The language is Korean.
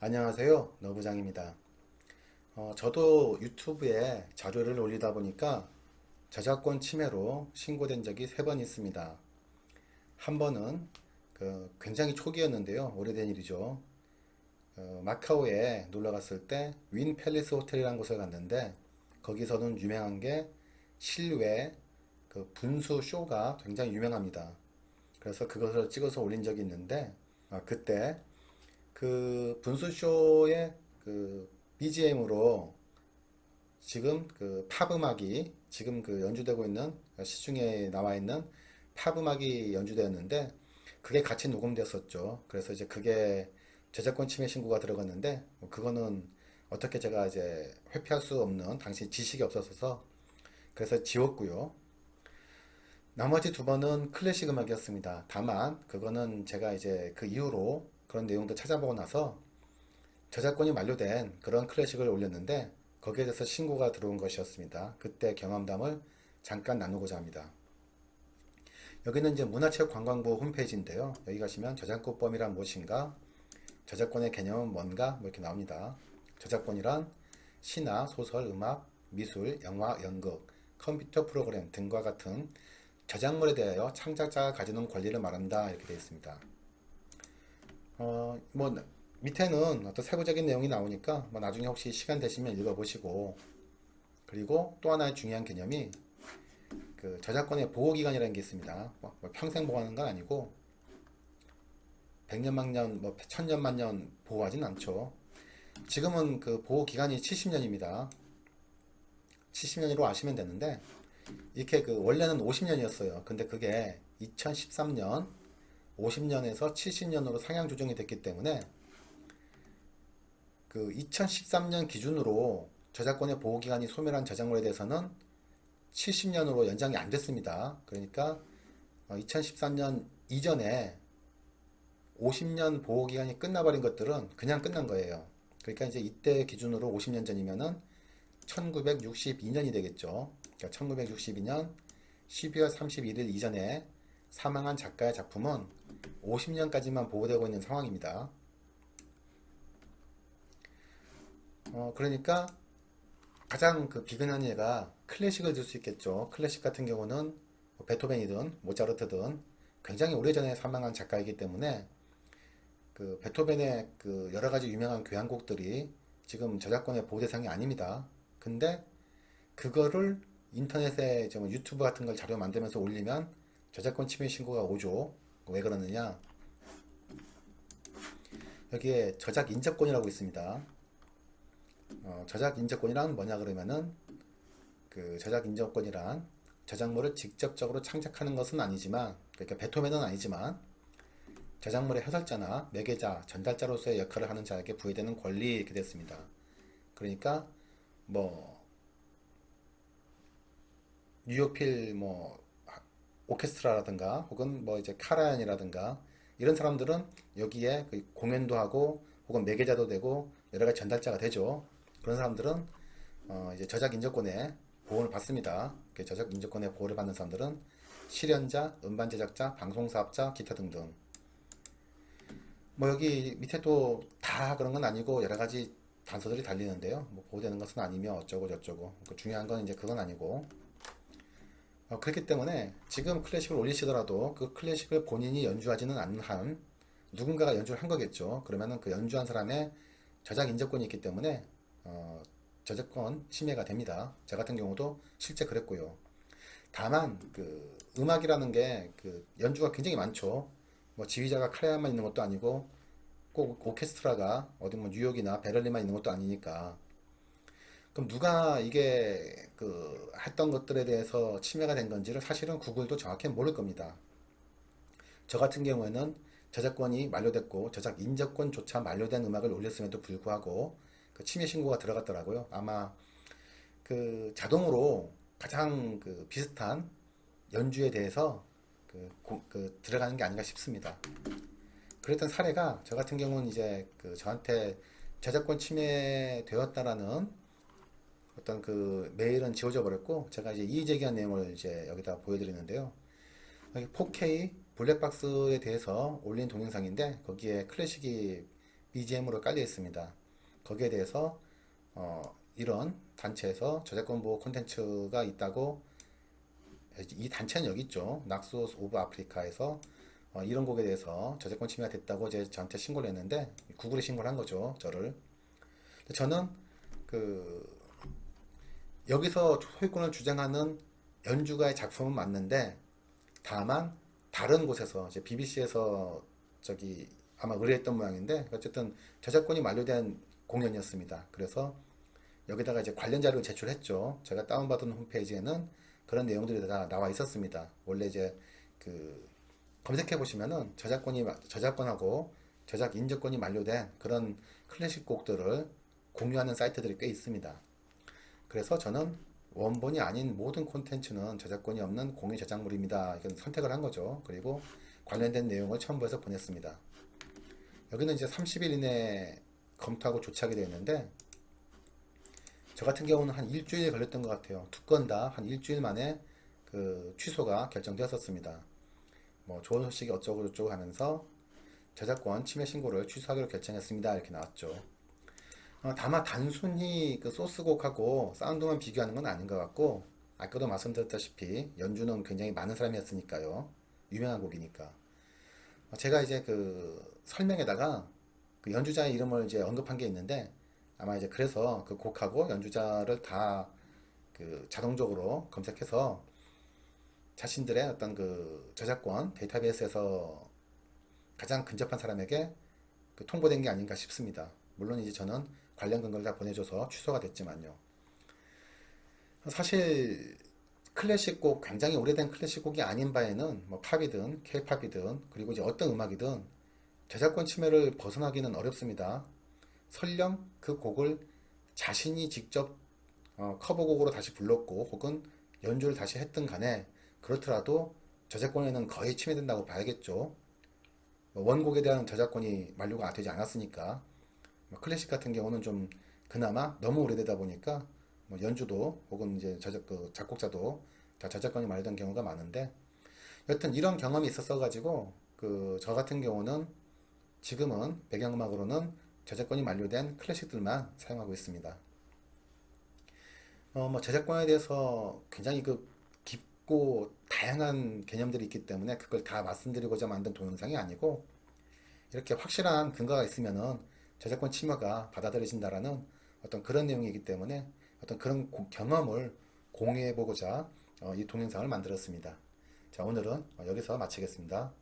안녕하세요. 너부장입니다. 저도 유튜브에 자료를 올리다 보니까 저작권 침해로 신고된 적이 3번 있습니다. 한 번은 굉장히 초기였는데요. 오래된 일이죠. 마카오에 놀러 갔을 때 윈 팰리스 호텔이라는 곳을 갔는데 거기서는 유명한 게 실외 분수 쇼가 굉장히 유명합니다. 그래서 그것을 찍어서 올린 적이 있는데 그때 그 분수쇼의 BGM으로 지금 팝 음악이 지금 연주되고 있는 시중에 나와 있는 팝 음악이 연주되었는데 그게 같이 녹음됐었죠. 그래서 이제 그게 저작권 침해 신고가 들어갔는데 그거는 어떻게 제가 이제 회피할 수 없는 당시 지식이 없었어서 그래서 지웠고요. 나머지 2번은 클래식 음악이었습니다. 다만 그거는 제가 이제 그 이후로 그런 내용도 찾아보고 나서 저작권이 만료된 그런 클래식을 올렸는데 거기에 대해서 신고가 들어온 것이었습니다. 그때 경험담을 잠깐 나누고자 합니다. 여기는 이제 문화체육관광부 홈페이지인데요. 여기 가시면 저작권법이란 무엇인가, 저작권의 개념은 뭔가 뭐 이렇게 나옵니다. 저작권이란 시나 소설, 음악, 미술, 영화, 연극, 컴퓨터 프로그램 등과 같은 저작물에 대하여 창작자가 가지는 권리를 말한다 이렇게 되어 있습니다. 뭐 밑에는 어떤 세부적인 내용이 나오니까 뭐 나중에 혹시 시간 되시면 읽어보시고 그리고 또 하나의 중요한 개념이 저작권의 보호기간이라는 게 있습니다. 뭐 평생 보호하는 건 아니고 100년 만년 뭐 1000년 만년 보호하진 않죠. 지금은 그 보호기간이 70년입니다. 70년으로 아시면 되는데 이렇게 원래는 50년이었어요. 근데 그게 2013년 50년에서 70년으로 상향 조정이 됐기 때문에 2013년 기준으로 저작권의 보호기간이 소멸한 저작물에 대해서는 70년으로 연장이 안 됐습니다. 그러니까 2013년 이전에 50년 보호기간이 끝나버린 것들은 그냥 끝난 거예요. 그러니까 이제 이때 기준으로 50년 전이면은 1962년이 되겠죠. 그러니까 1962년 12월 31일 이전에 사망한 작가의 작품은 50년까지만 보호되고 있는 상황입니다. 그러니까 가장 비근한 예가 클래식을 들 수 있겠죠. 클래식 같은 경우는 뭐 베토벤이든 모차르트든 굉장히 오래전에 사망한 작가이기 때문에 베토벤의 여러 가지 유명한 교향곡들이 지금 저작권의 보호 대상이 아닙니다. 근데 그거를 인터넷에 유튜브 같은 걸 자료 만들면서 올리면 저작권 침해 신고가 오죠. 왜 그러느냐? 여기에 저작 인접권이라고 있습니다. 저작 인접권이란 뭐냐 그러면은 저작 인접권이란 저작물을 직접적으로 창작하는 것은 아니지만 그러니까 베토벤은 아니지만 저작물의 해설자나 매개자, 전달자로서의 역할을 하는 자에게 부여되는 권리 이렇게 됐습니다. 그러니까 뭐 뉴욕필 뭐 오케스트라라든가 혹은 뭐 이제 카라얀이라든가 이런 사람들은 여기에 공연도 하고 혹은 매개자도 되고 여러 가지 전달자가 되죠. 그런 사람들은 이제 저작 인접권의 보호를 받습니다. 저작 인접권의 보호를 받는 사람들은 실현자, 음반 제작자, 방송 사업자, 기타 등등. 뭐 여기 밑에 또 다 그런 건 아니고 여러 가지 단서들이 달리는데요. 뭐 보호되는 것은 아니며 어쩌고 저쩌고. 중요한 건 이제 그건 아니고. 그렇기 때문에 지금 클래식을 올리시더라도 그 클래식을 본인이 연주하지는 않는 한 누군가가 연주를 한 거겠죠. 그러면은 그 연주한 사람의 저작 인접권이 있기 때문에 저작권 침해가 됩니다. 저 같은 경우도 실제 그랬고요. 다만 음악이라는 게 연주가 굉장히 많죠. 뭐 지휘자가 카라얀만 있는 것도 아니고 꼭 오케스트라가 어디 뭐 뉴욕이나 베를린만 있는 것도 아니니까 그럼 누가 이게 했던 것들에 대해서 침해가 된 건지를 사실은 구글도 정확히 모를 겁니다. 저 같은 경우에는 저작권이 만료됐고 저작 인접권조차 만료된 음악을 올렸음에도 불구하고 침해 신고가 들어갔더라고요. 아마 자동으로 가장 비슷한 연주에 대해서 들어가는 게 아닌가 싶습니다. 그랬던 사례가 저 같은 경우는 이제 저한테 저작권 침해되었다라는 어떤 메일은 지워져 버렸고 제가 이제 이의 제기한 내용을 이제 여기다 보여드리는데요. 여기 4K 블랙박스에 대해서 올린 동영상인데 거기에 클래식이 BGM으로 깔려 있습니다. 거기에 대해서 이런 단체에서 저작권 보호 콘텐츠가 있다고, 이 단체는 여기 있죠. 낙소스 오브 아프리카에서 이런 곡에 대해서 저작권 침해가 됐다고 이제 저한테 신고를 했는데, 구글에 신고를 한 거죠, 저를. 저는 그 여기서 소유권을 주장하는 연주가의 작품은 맞는데, 다만 다른 곳에서 이제 BBC에서 저기 아마 의뢰했던 모양인데, 어쨌든 저작권이 만료된 공연이었습니다. 그래서 여기다가 이제 관련 자료를 제출했죠. 제가 다운받은 홈페이지에는 그런 내용들이 다 나와 있었습니다. 원래 이제 그 검색해 보시면은 저작권하고 저작 인정권이 만료된 그런 클래식 곡들을 공유하는 사이트들이 꽤 있습니다. 그래서 저는 원본이 아닌 모든 콘텐츠는 저작권이 없는 공유 저작물입니다. 이건 선택을 한 거죠. 그리고 관련된 내용을 첨부해서 보냈습니다. 여기는 이제 30일 이내에 검토하고 조치하게 되어 있는데, 저 같은 경우는 한 일주일 걸렸던 것 같아요. 두 건 다 한 일주일 만에 그 취소가 결정되었었습니다. 뭐 좋은 소식이 어쩌고 저쩌고 하면서 저작권 침해 신고를 취소하기로 결정했습니다. 이렇게 나왔죠. 다만 단순히 그 소스곡하고 사운드만 비교하는 건 아닌 것 같고, 아까도 말씀드렸다시피 연주는 굉장히 많은 사람이 했으니까요. 유명한 곡이니까. 제가 이제 그 설명에다가 그 연주자의 이름을 이제 언급한 게 있는데, 아마 이제 그래서 그 곡하고 연주자를 다 그 자동적으로 검색해서 자신들의 어떤 그 저작권 데이터베이스에서 가장 근접한 사람에게 그 통보된 게 아닌가 싶습니다. 물론 이제 저는 관련 근거를 다 보내줘서 취소가 됐지만요. 사실 클래식 곡, 굉장히 오래된 클래식 곡이 아닌 바에는 뭐 팝이든 케이팝이든 그리고 이제 어떤 음악이든 저작권 침해를 벗어나기는 어렵습니다. 설령 그 곡을 자신이 직접 커버곡으로 다시 불렀고 혹은 연주를 다시 했든 간에 그렇더라도 저작권에는 거의 침해된다고 봐야겠죠. 뭐 원곡에 대한 저작권이 만료가 되지 않았으니까. 뭐 클래식 같은 경우는 좀 그나마 너무 오래되다 보니까 뭐 연주도 혹은 이제 그 작곡자도 다 저작권이 만료된 경우가 많은데, 여튼 이런 경험이 있었어 가지고 그 저 같은 경우는 지금은 배경음악으로는 저작권이 만료된 클래식들만 사용하고 있습니다. 뭐 저작권에 대해서 굉장히 그 깊고 다양한 개념들이 있기 때문에 그걸 다 말씀드리고자 만든 동영상이 아니고, 이렇게 확실한 근거가 있으면은 저작권 침해가 받아들여진다라는 어떤 그런 내용이기 때문에 어떤 그런 경험을 공유해 보고자 이 동영상을 만들었습니다. 자, 오늘은 여기서 마치겠습니다.